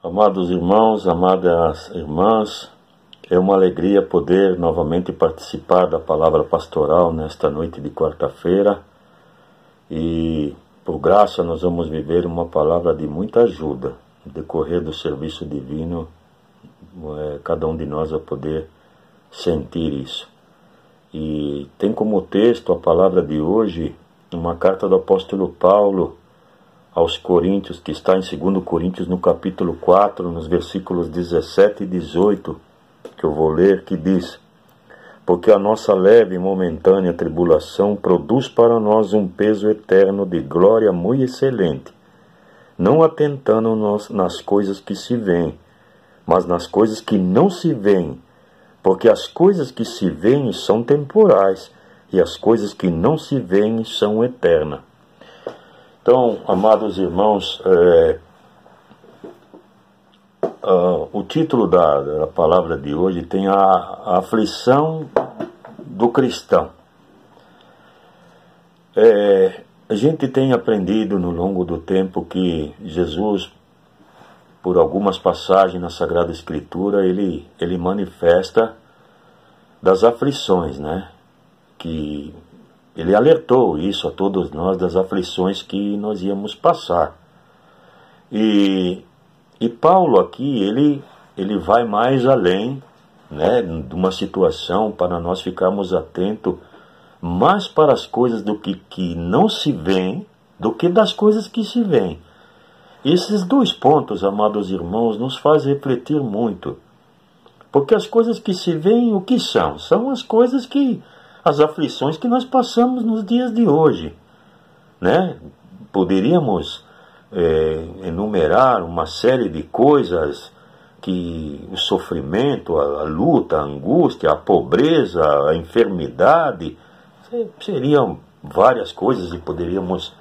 Amados irmãos, amadas irmãs, é uma alegria poder novamente participar da palavra pastoral nesta noite de quarta-feira e, por graça, nós vamos viver uma palavra de muita ajuda no decorrer do serviço divino. Cada um de nós vai poder sentir isso. E tem como texto a palavra de hoje uma carta do apóstolo Paulo aos Coríntios, que está em 2 Coríntios, no capítulo 4, nos versículos 17 e 18, que eu vou ler, que diz: porque a nossa leve e momentânea tribulação produz para nós um peso eterno de glória muito excelente, não atentando nós nas coisas que se veem, mas nas coisas que não se veem, porque as coisas que se veem são temporais, e as coisas que não se veem são eternas. Então, amados irmãos, o título da palavra de hoje tem a aflição do cristão. A gente tem aprendido no longo do tempo que Jesus, por algumas passagens na Sagrada Escritura, ele manifesta das aflições, né? Que ele alertou isso a todos nós, das aflições que nós íamos passar. E Paulo aqui, ele vai mais além, né, de uma situação para nós ficarmos atentos mais para as coisas do que não se veem do que das coisas que se veem. Esses dois pontos, amados irmãos, nos faz refletir muito. Porque as coisas que se veem, o que são? São as aflições que nós passamos nos dias de hoje, né? Poderíamos enumerar uma série de coisas, que o sofrimento, a luta, a angústia, a pobreza, a enfermidade, seriam várias coisas e poderíamos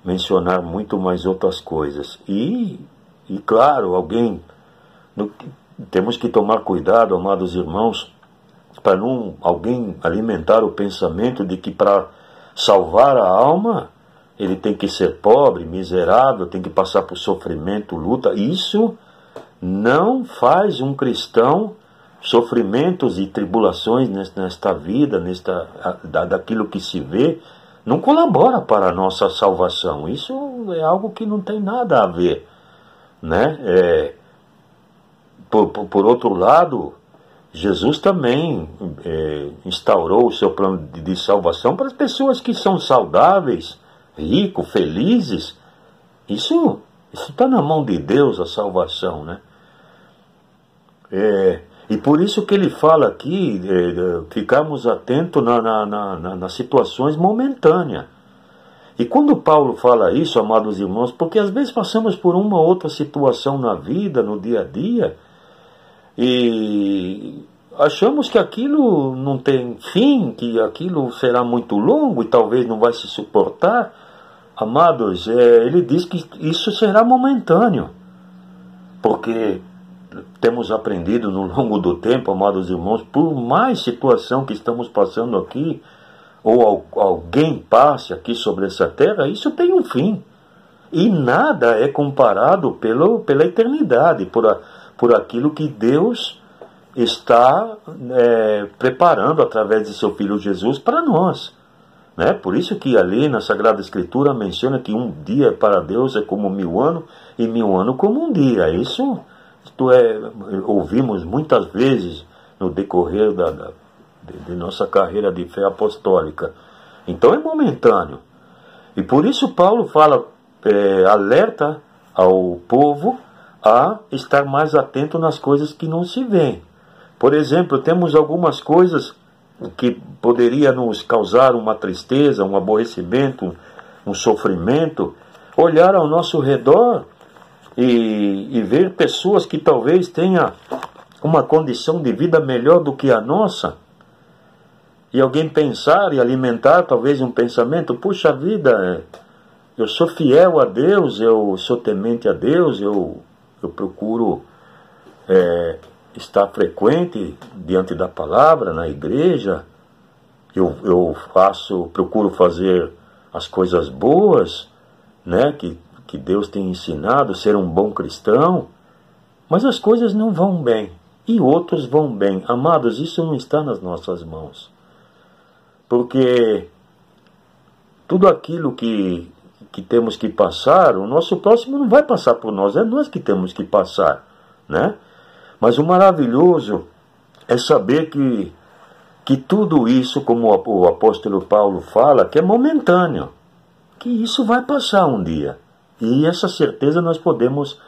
mencionar muito mais outras coisas. E claro, temos que tomar cuidado, amados irmãos, para não alguém alimentar o pensamento de que para salvar a alma ele tem que ser pobre, miserável, tem que passar por sofrimento, luta. Isso não faz um cristão. Sofrimentos e tribulações nesta vida, daquilo que se vê, não colabora para a nossa salvação. Isso é algo que não tem nada a ver, né? Por outro lado, Jesus também instaurou o seu plano de salvação para as pessoas que são saudáveis, ricos, felizes. Isso está na mão de Deus, a salvação, né? E por isso que ele fala aqui, ficarmos atentos nas situações momentâneas. E quando Paulo fala isso, amados irmãos, porque às vezes passamos por uma ou outra situação na vida, no dia a dia, e achamos que aquilo não tem fim, que aquilo será muito longo e talvez não vai se suportar. Amados, ele diz que isso será momentâneo, porque temos aprendido no longo do tempo, amados irmãos, por mais situação que estamos passando aqui, ou alguém passe aqui sobre essa terra, isso tem um fim. E nada é comparado pela eternidade, por aquilo que Deus está preparando através de seu Filho Jesus para nós, né? Por isso que ali na Sagrada Escritura menciona que um dia para Deus é como 1000 anos, e 1000 anos como um dia. Isto ouvimos muitas vezes no decorrer de nossa carreira de fé apostólica. Então é momentâneo. E por isso Paulo fala, alerta ao povo a estar mais atento nas coisas que não se veem. Por exemplo, temos algumas coisas que poderia nos causar uma tristeza, um aborrecimento, um sofrimento. Olhar ao nosso redor e ver pessoas que talvez tenham uma condição de vida melhor do que a nossa, e alguém pensar e alimentar talvez um pensamento: puxa vida, eu sou fiel a Deus, eu sou temente a Deus, eu procuro estar frequente diante da palavra, na igreja, eu procuro fazer as coisas boas, né, que Deus tem ensinado, ser um bom cristão. mas as coisas não vão bem, e outros vão bem. Amados, isso não está nas nossas mãos. Porque tudo aquilo que temos que passar, o nosso próximo não vai passar por nós, é nós que temos que passar, né? Mas o maravilhoso é saber que tudo isso, como o apóstolo Paulo fala, que é momentâneo, que isso vai passar um dia. E essa certeza nós podemos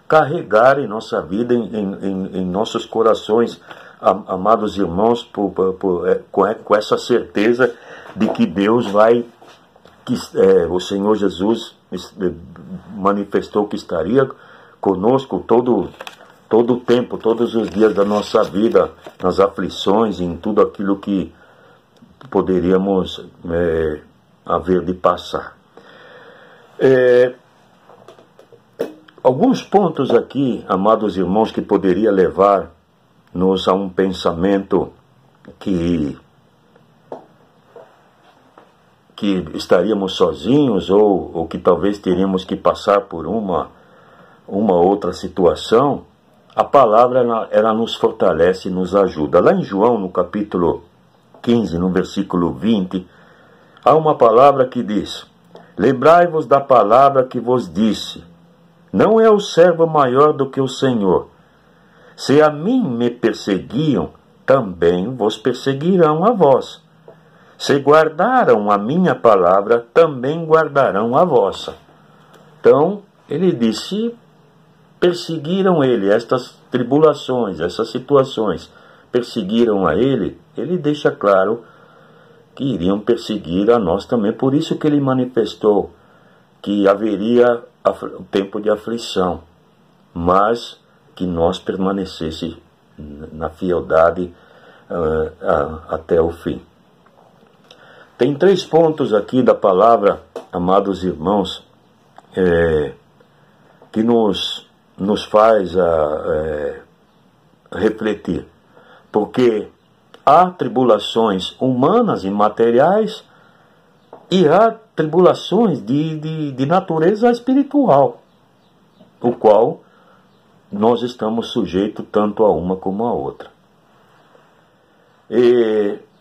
carregar em nossa vida, em nossos corações, amados irmãos, com essa certeza de que Deus vai, o Senhor Jesus manifestou que estaria conosco todo o tempo, todos os dias da nossa vida, nas aflições, em tudo aquilo que poderíamos haver de passar. Alguns pontos aqui, amados irmãos, que poderia levar-nos a um pensamento que estaríamos sozinhos, ou que talvez teríamos que passar por uma outra situação. A palavra ela nos fortalece e nos ajuda. Lá em João, no capítulo 15, no versículo 20, há uma palavra que diz: lembrai-vos da palavra que vos disse, não é o servo maior do que o Senhor. Se a mim me perseguiam, também vos perseguirão a vós. Se guardaram a minha palavra, também guardarão a vossa. Então, ele disse, perseguiram ele, estas tribulações, essas situações, perseguiram a ele, ele deixa claro que iriam perseguir a nós também. Por isso que ele manifestou que haveria o tempo de aflição, mas que nós permanecesse na fieldade até o fim. Tem 3 pontos aqui da palavra, amados irmãos, que nos faz refletir. Porque há tribulações humanas e materiais e há tribulações de natureza espiritual, o qual nós estamos sujeitos tanto a uma como a outra.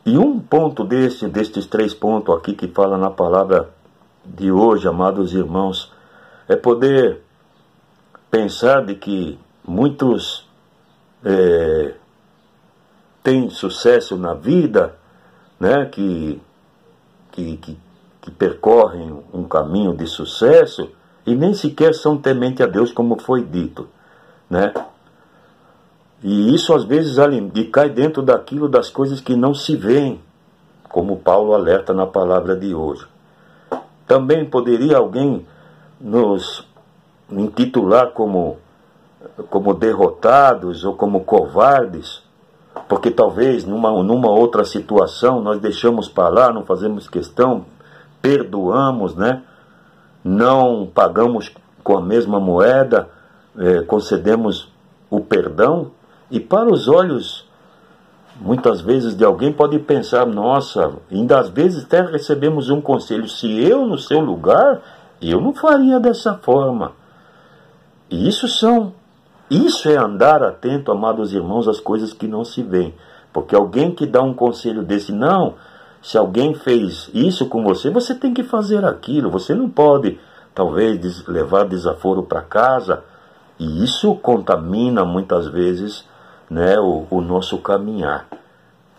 E um ponto destes 3 pontos aqui que fala na palavra de hoje, amados irmãos, é poder pensar de que muitos têm sucesso na vida, né, que percorrem um caminho de sucesso e nem sequer são temente a Deus, como foi dito, né? E isso às vezes cai dentro das coisas que não se veem, como Paulo alerta na palavra de hoje. Também poderia alguém nos intitular como derrotados ou como covardes, porque talvez numa outra situação nós deixamos para lá, não fazemos questão, perdoamos, né? Não pagamos com a mesma moeda, concedemos o perdão, e para os olhos, muitas vezes, de alguém pode pensar, nossa, ainda às vezes até recebemos um conselho, se eu no seu lugar, eu não faria dessa forma. E isso é andar atento, amados irmãos, às coisas que não se veem. Porque alguém que dá um conselho desse, não, se alguém fez isso com você, você tem que fazer aquilo, você não pode, talvez, levar desaforo para casa. E isso contamina muitas vezes, né, o nosso caminhar.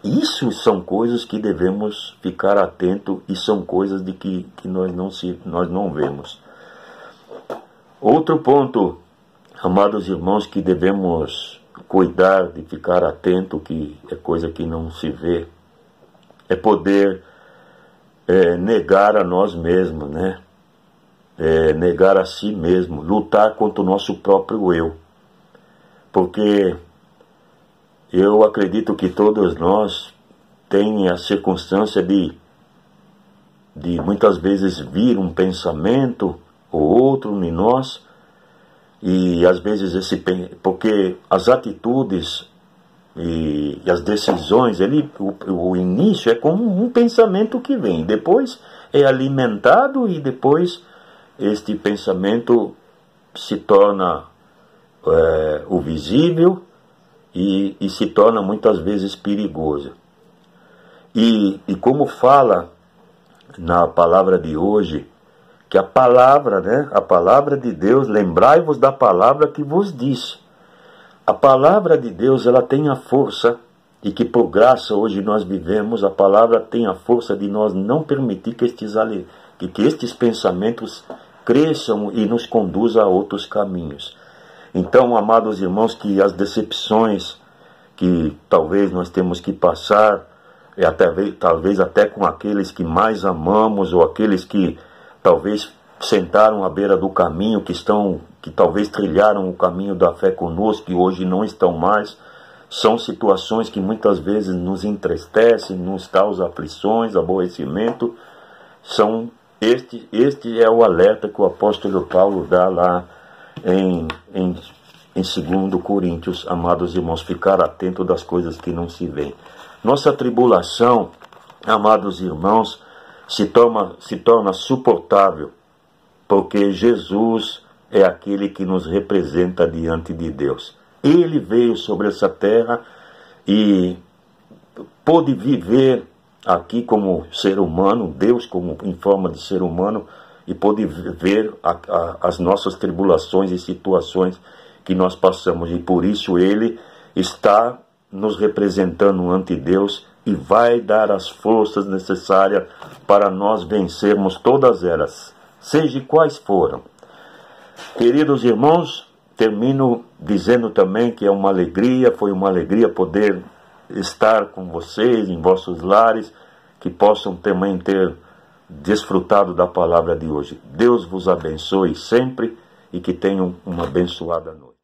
Isso são coisas que devemos ficar atento e são coisas de que nós não vemos. Outro ponto, amados irmãos, que devemos cuidar de ficar atento, que é coisa que não se vê, é poder negar a nós mesmos, né? Negar a si mesmo, lutar contra o nosso próprio eu. Porque eu acredito que todos nós temos a circunstância de muitas vezes vir um pensamento ou outro em nós, e às vezes porque as atitudes e as decisões, o início é como um pensamento que vem, depois é alimentado e depois este pensamento se torna o visível e se torna muitas vezes perigosa. E como fala na palavra de hoje, que a palavra, né, a palavra de Deus, lembrai-vos da palavra que vos disse. A palavra de Deus, ela tem a força, e que por graça hoje nós vivemos, a palavra tem a força de nós não permitir que estes pensamentos cresçam e nos conduzam a outros caminhos. Então, amados irmãos, que as decepções que talvez nós temos que passar, talvez até com aqueles que mais amamos, ou aqueles que talvez sentaram à beira do caminho, que talvez trilharam o caminho da fé conosco, que hoje não estão mais, são situações que muitas vezes nos entristecem, nos causam aflições, aborrecimento. Este é o alerta que o apóstolo Paulo dá lá em 2 Coríntios, amados irmãos, ficar atento das coisas que não se veem. Nossa tribulação, amados irmãos, se torna suportável, porque Jesus é aquele que nos representa diante de Deus. Ele veio sobre essa terra e pôde viver aqui como ser humano, Deus como em forma de ser humano, e pôde ver as nossas tribulações e situações que nós passamos. E por isso ele está nos representando ante Deus e vai dar as forças necessárias para nós vencermos todas elas, seja quais foram. Queridos irmãos, termino dizendo também que foi uma alegria poder estar com vocês em vossos lares, que possam também ter desfrutado da palavra de hoje. Deus vos abençoe sempre e que tenham uma abençoada noite.